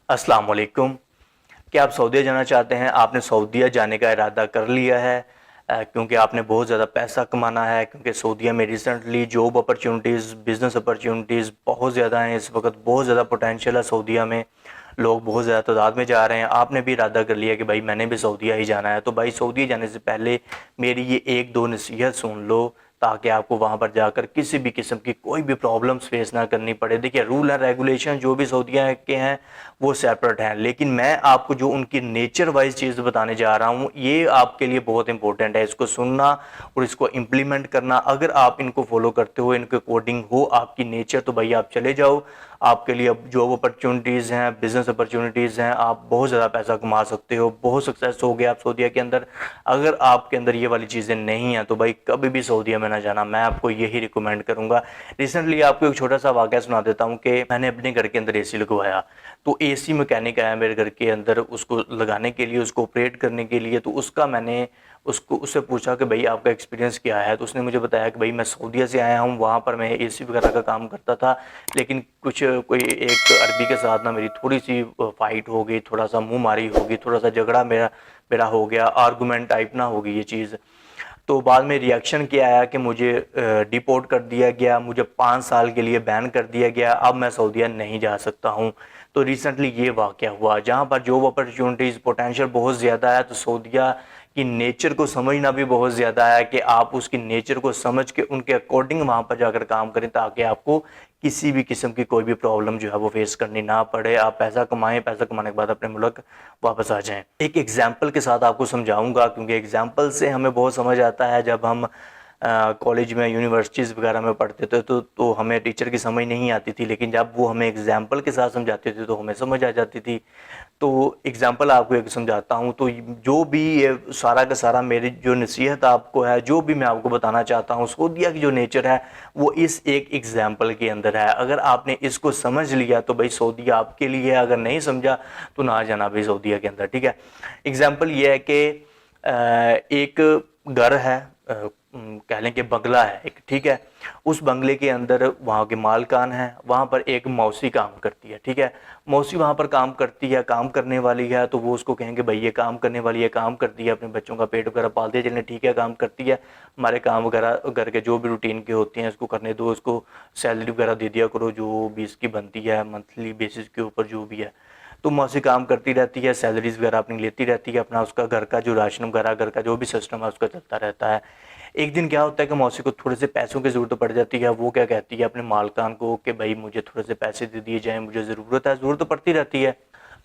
अस्सलाम वालेकुम। क्या आप सऊदीया जाना चाहते हैं? आपने सऊदीया जाने का इरादा कर लिया है क्योंकि आपने बहुत ज़्यादा पैसा कमाना है, क्योंकि सऊदीया में recently job opportunities, business opportunities बहुत ज़्यादा हैं। इस वक्त बहुत ज़्यादा पोटेंशियल है सऊदीया में, लोग बहुत ज़्यादा तादाद में जा रहे हैं। आपने भी इरादा कर लिया कि भाई मैंने भी सऊदीया ही जाना है, तो भाई सऊदीया जाने से पहले मेरी ये एक दो नसीहत सुन लो, ताकि आपको वहाँ पर जाकर किसी भी किस्म की कोई भी प्रॉब्लम्स फेस ना करनी पड़े। देखिए, रूल एंड रेगुलेशन जो भी सऊदीया के हैं वो सेपरेट हैं, लेकिन मैं आपको जो उनकी नेचर वाइज चीज़ बताने जा रहा हूँ, ये आपके लिए बहुत इंपॉर्टेंट है। इसको सुनना और इसको इम्प्लीमेंट करना, अगर आप इनको फॉलो करते हो, इनके अकॉर्डिंग हो आपकी नेचर, तो भाई आप चले जाओ। आपके लिए अब जॉब अपॉर्चुनिटीज़ हैं, बिजनेस अपॉर्चुनिटीज़ हैं, आप बहुत ज़्यादा पैसा कमा सकते हो, बहुत सक्सेस हो गया आप सऊदीया के अंदर। अगर आपके अंदर ये वाली चीज़ें नहीं हैं तो भाई कभी भी सऊदीया में ना जाना, मैं आपको यही रिकमेंड करूँगा। रिसेंटली आपको एक छोटा सा वाक़या सुना देता हूँ कि मैंने अपने घर के अंदर एसी लगवाया, तो एसी मैकेनिक आया मेरे घर के अंदर उसको लगाने के लिए, उसको ऑपरेट करने के लिए। तो उसका मैंने उससे पूछा कि भाई आपका एक्सपीरियंस क्या है, तो उसने मुझे बताया कि भाई मैं सऊदीया से आया हूँ, वहाँ पर मैं एसी वगैरह का काम करता था, लेकिन कुछ कोई एक अरबी के साथ ना मेरी थोड़ी सी फाइट हो गई, थोड़ा सा मुँह मारी हो गई, थोड़ा सा झगड़ा मेरा मेरा हो गया, आर्गूमेंट टाइप ना हो गई ये चीज़। तो बाद में रिएक्शन क्या आया कि मुझे डिपोर्ट कर दिया गया, मुझे 5 साल के लिए बैन कर दिया गया, अब मैं सऊदीया नहीं जा सकता हूँ। तो रिसेंटली ये वाक़या हुआ, जहाँ पर जॉब अपॉर्चुनिटीज़ पोटेंशियल बहुत ज़्यादा है, तो सऊदीया की नेचर को समझना भी बहुत ज़्यादा है कि आप उसकी नेचर को समझ के उनके अकॉर्डिंग वहाँ पर जाकर काम करें, ताकि आपको किसी भी किस्म की कोई भी प्रॉब्लम जो है वो फेस करनी ना पड़े। आप पैसा कमाएं, पैसा कमाने के बाद अपने मुल्क वापस आ जाएं। एक एग्जाम्पल के साथ आपको समझाऊंगा, क्योंकि एग्जाम्पल से हमें बहुत समझ आता है। जब हम कॉलेज में, यूनिवर्सिटीज़ वगैरह में पढ़ते थे तो हमें टीचर की समझ नहीं आती थी, लेकिन जब वो हमें एग्जाम्पल के साथ समझाते थे तो हमें समझ आ जाती थी। तो एग्जाम्पल आपको एक समझाता हूँ। तो जो भी ये सारा का सारा मेरी जो नसीहत आपको है, जो भी मैं आपको बताना चाहता हूँ, सऊदीया की जो नेचर है वो इस एक एग्जाम्पल के अंदर है। अगर आपने इसको समझ लिया तो भाई सऊदीया आपके लिए है, अगर नहीं समझा तो ना जाना भाई सऊदीया के अंदर, ठीक है। एग्जाम्पल ये है कि एक घर है, कह लें कि बंगला है एक, ठीक है। उस बंगले के अंदर वहाँ के मालकान हैं, वहाँ पर एक मौसी काम करती है, ठीक है। मौसी वहाँ पर काम करती है, काम करने वाली है, तो वो उसको कहेंगे भाई ये काम करने वाली है, काम करती है, अपने बच्चों का पेट वगैरह पालती है, चलें ठीक है, काम करती है, हमारे काम वगैरह घर के जो भी रूटीन के होते हैं इसको करने दो, उसको सैलरी वगैरह दे दिया करो जो भी इसकी बनती है मंथली बेसिस के ऊपर जो भी है। तो मौसी काम करती रहती है, सैलरीज वगैरह अपनी लेती रहती है, अपना उसका घर का जो राशन वगैरह, घर का जो भी सिस्टम है उसका चलता रहता है। एक दिन क्या होता है कि मौसी को थोड़े से पैसों की ज़रूरत पड़ जाती है। वो क्या कहती है अपने मालकान को कि भाई मुझे थोड़े से पैसे दे दिए जाएँ, मुझे ज़रूरत है, ज़रूरत तो पड़ती रहती है।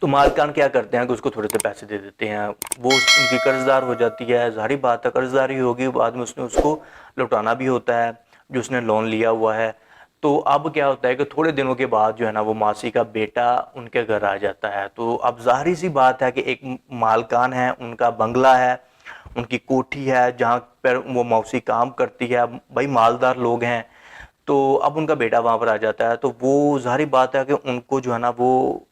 तो मालकान क्या करते हैं कि उसको थोड़े से पैसे दे देते हैं। वो उनकी कर्ज़दार हो जाती है, ज़ाहिर बात है कर्ज़दारी होगी, बाद में उसने उसको लौटाना भी होता है जो उसने लोन लिया हुआ है। तो अब क्या होता है कि थोड़े दिनों के बाद जो है ना वो मासी का बेटा उनके घर आ जाता है। तो अब ज़ाहिर सी बात है कि एक मालकान है, उनका बंगला है, उनकी कोठी है जहाँ पर वो मौसी काम करती है, भाई मालदार लोग हैं। तो अब उनका बेटा वहाँ पर आ जाता है, तो वो ज़ाहिर बात है कि उनको जो है ना वो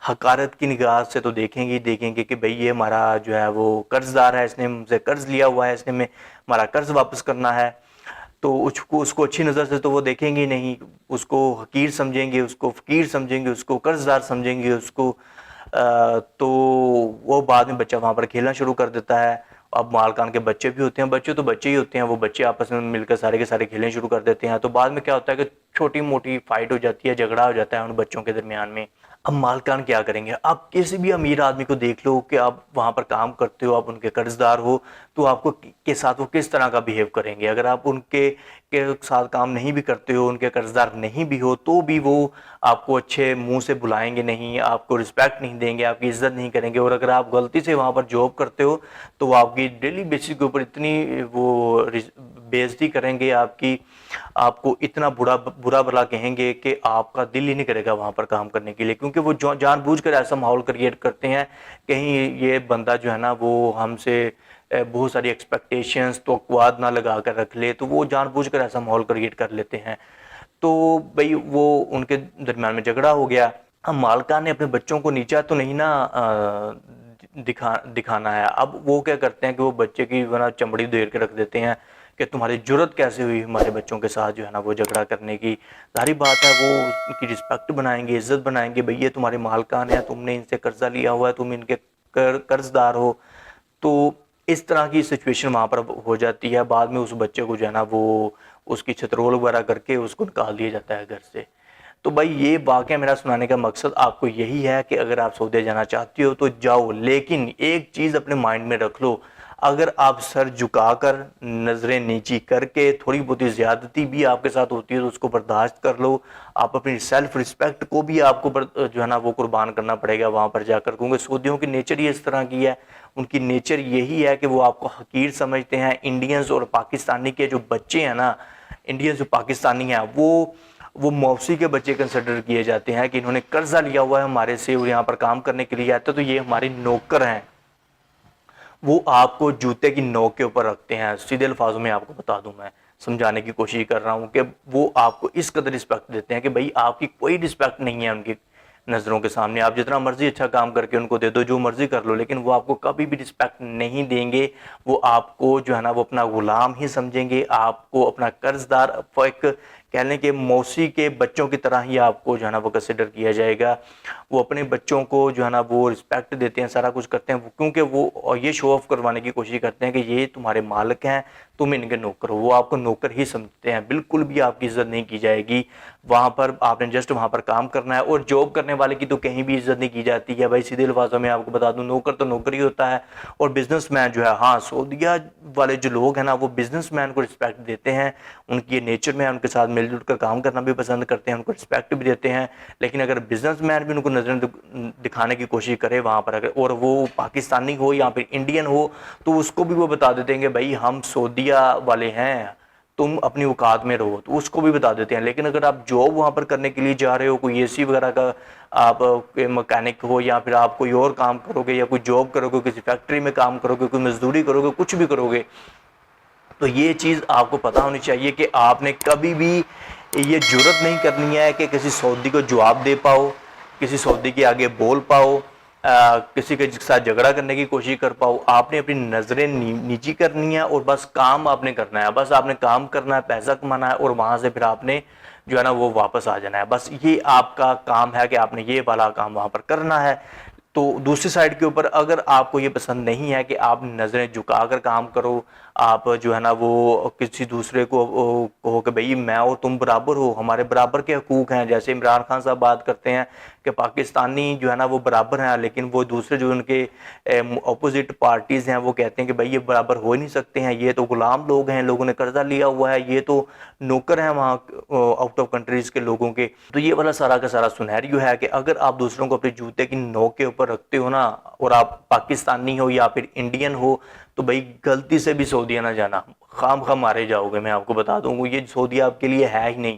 हकारत की निगाह से तो देखेंगे ही देखेंगे कि भाई ये हमारा जो है वो कर्जदार है, इसने हमसे कर्ज लिया हुआ है, इसने में हमारा कर्ज वापस करना है। तो उसको उसको अच्छी नज़र से तो वो देखेंगे ही नहीं, उसको हकीर समझेंगे, उसको फ़कीर समझेंगे, उसको कर्जदार समझेंगे, उसको तो वो बाद में बच्चा वहाँ पर खेलना शुरू कर देता है। अब मालकान के बच्चे भी होते हैं, बच्चे तो बच्चे ही होते हैं, वो बच्चे आपस में मिलकर सारे के सारे खेलने शुरू कर देते हैं। तो बाद में क्या होता है कि छोटी मोटी फाइट हो जाती है, झगड़ा हो जाता है उन बच्चों के दरमियान में। अब मालकान क्या करेंगे? आप किसी भी अमीर आदमी को देख लो कि आप वहाँ पर काम करते हो, आप उनके कर्जदार हो, तो आपको के साथ वो किस तरह का बिहेव करेंगे। अगर आप उनके के साथ काम नहीं भी करते हो, उनके कर्जदार नहीं भी हो, तो भी वो आपको अच्छे मुंह से बुलाएंगे नहीं, आपको रिस्पेक्ट नहीं देंगे, आपकी इज्जत नहीं करेंगे। और अगर आप गलती से वहाँ पर जॉब करते हो तो वो आपकी डेली बेसिस के ऊपर इतनी वो बेइज्जती करेंगे आपकी, आपको इतना बुरा बुरा भला कहेंगे कि आपका दिल ही नहीं करेगा वहाँ पर काम करने के लिए, क्योंकि वो जानबूझकर ऐसा माहौल क्रिएट करते हैं कहीं ये बंदा जो है ना वो हमसे बहुत सारी एक्सपेक्टेशंस तवक्कुआत ना लगा कर रख ले, तो वो जानबूझकर ऐसा माहौल क्रिएट कर लेते हैं। तो भाई वो उनके दरमियान में झगड़ा हो गया। अब मालका ने अपने बच्चों को नीचा तो नहीं ना दिखाना है। अब वो क्या करते हैं कि वो बच्चे की वरना चमड़ी उधेड़ के रख देते हैं کہ تمہاری جرت کیسے ہوئی ہمارے بچوں کے ساتھ جو ہے نا وہ جھگڑا کرنے کی. ظاہری بات ہے وہ ان کی رسپیکٹ بنائیں گے, عزت بنائیں گے, بھئی یہ تمہارے مالکان ہیں, تم نے ان سے قرضہ لیا ہوا ہے, تم ان کے قرض دار ہو. تو اس طرح کی سچویشن وہاں پر ہو جاتی ہے. بعد میں اس بچے کو جو ہے نا وہ اس کی چھترول وغیرہ کر کے اس کو نکال دیا جاتا ہے گھر سے. تو بھائی یہ واقعہ میرا سنانے کا مقصد آپ کو یہی ہے کہ اگر آپ سعودیہ جانا چاہتے ہو تو جاؤ, لیکن ایک چیز اپنے مائنڈ میں رکھ لو, اگر آپ سر جھکا کر, نظریں نیچی کر کے, تھوڑی بہت زیادتی بھی آپ کے ساتھ ہوتی ہے تو اس کو برداشت کر لو. آپ اپنی سیلف رسپیکٹ کو بھی آپ کو جو ہے نا وہ قربان کرنا پڑے گا وہاں پر جا کر, کیونکہ سعودیوں کی نیچر ہی اس طرح کی ہے. ان کی نیچر یہی ہے کہ وہ آپ کو حقیر سمجھتے ہیں. انڈینز اور پاکستانی کے جو بچے ہیں نا, انڈینز جو پاکستانی ہیں وہ موسی کے بچے کنسیڈر کیے جاتے ہیں کہ انہوں نے قرضہ لیا ہوا ہے ہمارے سے اور یہاں پر کام کرنے کے لیے آتے, تو یہ ہمارے نوکر ہیں. وہ آپ کو جوتے کی نوک کے اوپر رکھتے ہیں. سیدھے الفاظوں میں آپ کو بتا دوں, میں سمجھانے کی کوشش کر رہا ہوں کہ وہ آپ کو اس قدر رسپیکٹ دیتے ہیں کہ بھائی آپ کی کوئی رسپیکٹ نہیں ہے ان کی نظروں کے سامنے. آپ جتنا مرضی اچھا کام کر کے ان کو دے دو, جو مرضی کر لو, لیکن وہ آپ کو کبھی بھی رسپیکٹ نہیں دیں گے. وہ آپ کو جو ہے نا وہ اپنا غلام ہی سمجھیں گے, آپ کو اپنا قرض دار, ایک کہہ لیں کہ موسی کے بچوں کی طرح ہی آپ کو جو ہے نا وہ کنسیڈر کیا جائے گا. وہ اپنے بچوں کو جو ہے نا وہ رسپیکٹ دیتے ہیں, سارا کچھ کرتے ہیں, کیونکہ وہ یہ شو آف کروانے کی کوشش کرتے ہیں کہ یہ تمہارے مالک ہیں, تم ان کے نوکر ہو. وہ آپ کو نوکر ہی سمجھتے ہیں, بالکل بھی آپ کی عزت نہیں کی جائے گی وہاں پر. آپ نے جسٹ وہاں پر کام کرنا ہے, اور جاب کرنے والے کی تو کہیں بھی عزت نہیں کی جاتی ہے. بھائی سیدھے الفاظوں میں آپ کو بتا دوں, نوکر تو نوکر ہی ہوتا ہے. اور بزنس مین جو ہے, ہاں سعودیہ والے جو لوگ ہیں نا وہ بزنس مین کو رسپیکٹ دیتے ہیں. ان کی یہ نیچر میں ان کے ساتھ مل جل کر کام کرنا بھی پسند کرتے ہیں, ان کو رسپیکٹ بھی دیتے ہیں. لیکن اگر بزنس مین بھی ان کو نظر دکھانے کی کوشش کرے وہاں پر, اگر اور وہ پاکستانی ہو یا پھر انڈین ہو, تو اس کو بھی وہ بتا دیتے ہیں کہ بھائی ہم سعودیہ والے ہیں, تم اپنی اوقات میں رہو, تو اس کو بھی بتا دیتے ہیں. لیکن اگر آپ جاب وہاں پر کرنے کے لیے جا رہے ہو, کوئی اے سی وغیرہ کا آپ مکینک ہو, یا پھر آپ کوئی اور کام کرو گے, یا کوئی جاب کرو گے, کسی فیکٹری میں کام کرو گے, کوئی مزدوری کرو گے, کچھ بھی کرو گے, تو یہ چیز آپ کو پتہ ہونی چاہیے کہ آپ نے کبھی بھی یہ جرت نہیں کرنی ہے کہ کسی سعودی کو جواب دے پاؤ, کسی سعودی کے آگے بول پاؤ, کسی کے ساتھ جھگڑا کرنے کی کوشش کر پاؤ. آپ نے اپنی نظریں نیچی کرنی ہے اور بس کام آپ نے کرنا ہے. بس آپ نے کام کرنا ہے, پیسہ کمانا ہے, اور وہاں سے پھر آپ نے جو ہے نا وہ واپس آ جانا ہے. بس یہ آپ کا کام ہے کہ آپ نے یہ والا کام وہاں پر کرنا ہے. تو دوسری سائڈ کے اوپر اگر آپ کو یہ پسند نہیں ہے کہ آپ نظریں جھکا کر کام کرو, آپ جو ہے نا وہ کسی دوسرے کو کہو کہ بھئی میں اور تم برابر ہو, ہمارے برابر کے حقوق ہیں, جیسے عمران خان صاحب بات کرتے ہیں کہ پاکستانی جو ہے نا وہ برابر ہیں, لیکن وہ دوسرے جو ان کے اپوزٹ پارٹیز ہیں وہ کہتے ہیں کہ بھئی یہ برابر ہو نہیں سکتے ہیں, یہ تو غلام لوگ ہیں, لوگوں نے قرضہ لیا ہوا ہے, یہ تو نوکر ہیں وہاں آؤٹ آف کنٹریز کے لوگوں کے. تو یہ والا سارا کا سارا سنیریو ہے کہ اگر آپ دوسروں کو اپنے جوتے کی نوک کے اوپر رکھتے ہو نا, اور آپ پاکستانی ہو یا پھر انڈین ہو, تو بھئی غلطی سے بھی سعودیہ نہ جانا, خام خواہ مارے جاؤ گے. میں آپ کو بتا دوں گا یہ سعودیہ آپ کے لیے ہے ہی نہیں.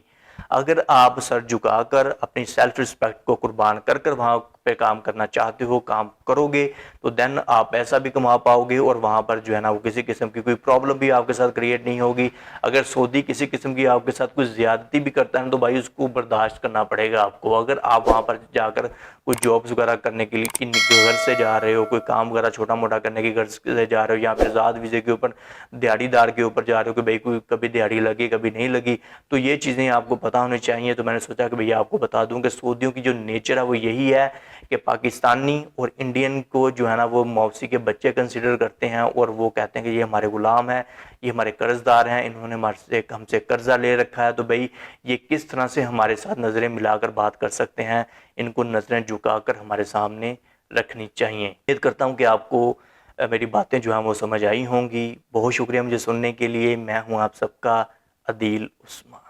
اگر آپ سر جھکا کر اپنی سیلف رسپیکٹ کو قربان کر کر وہاں پہ کام کرنا چاہتے ہو, کام کرو گے, تو دین آپ پیسہ بھی کما پاؤ گے, اور وہاں پر جو ہے نا وہ کسی قسم کی کوئی پرابلم بھی آپ کے ساتھ کریٹ نہیں ہوگی. اگر سعودی کسی قسم کی آپ کے ساتھ کچھ زیادتی بھی کرتا ہے تو بھائی اس کو برداشت کرنا پڑے گا آپ کو. اگر آپ وہاں پر جا کر کوئی جابس وغیرہ کرنے کے لیے گھر سے جا رہے ہو, کوئی کام وغیرہ چھوٹا موٹا کرنے کے گھر سے جا رہے ہو, یا پھر آزاد ویزے کے اوپر دیہڑی دار کے اوپر جا رہے ہو کہ بھئی کوئی کبھی دیہڑی لگی کبھی نہیں لگی, تو یہ چیزیں آپ کو پتہ ہونی چاہیے. تو میں نے سوچا کہ بھئی آپ کو بتا دوں کہ سعودیوں کی جو نیچر ہے وہ یہی ہے کہ پاکستانی اور انڈین کو جو ہے نا وہ موسی کے بچے کنسیڈر کرتے ہیں, اور وہ کہتے ہیں کہ یہ ہمارے غلام ہیں, یہ ہمارے قرض دار ہیں, انہوں نے ہم سے قرضہ لے رکھا ہے, تو بھئی یہ کس طرح سے ہمارے ساتھ نظریں ملا کر بات کر سکتے ہیں. ان کو نظریں جھکا کر ہمارے سامنے رکھنی چاہیے. امید کرتا ہوں کہ آپ کو میری باتیں جو ہیں وہ سمجھ آئی ہوں گی. بہت شکریہ مجھے سننے کے لیے. میں ہوں آپ سب کا عدیل عثمان.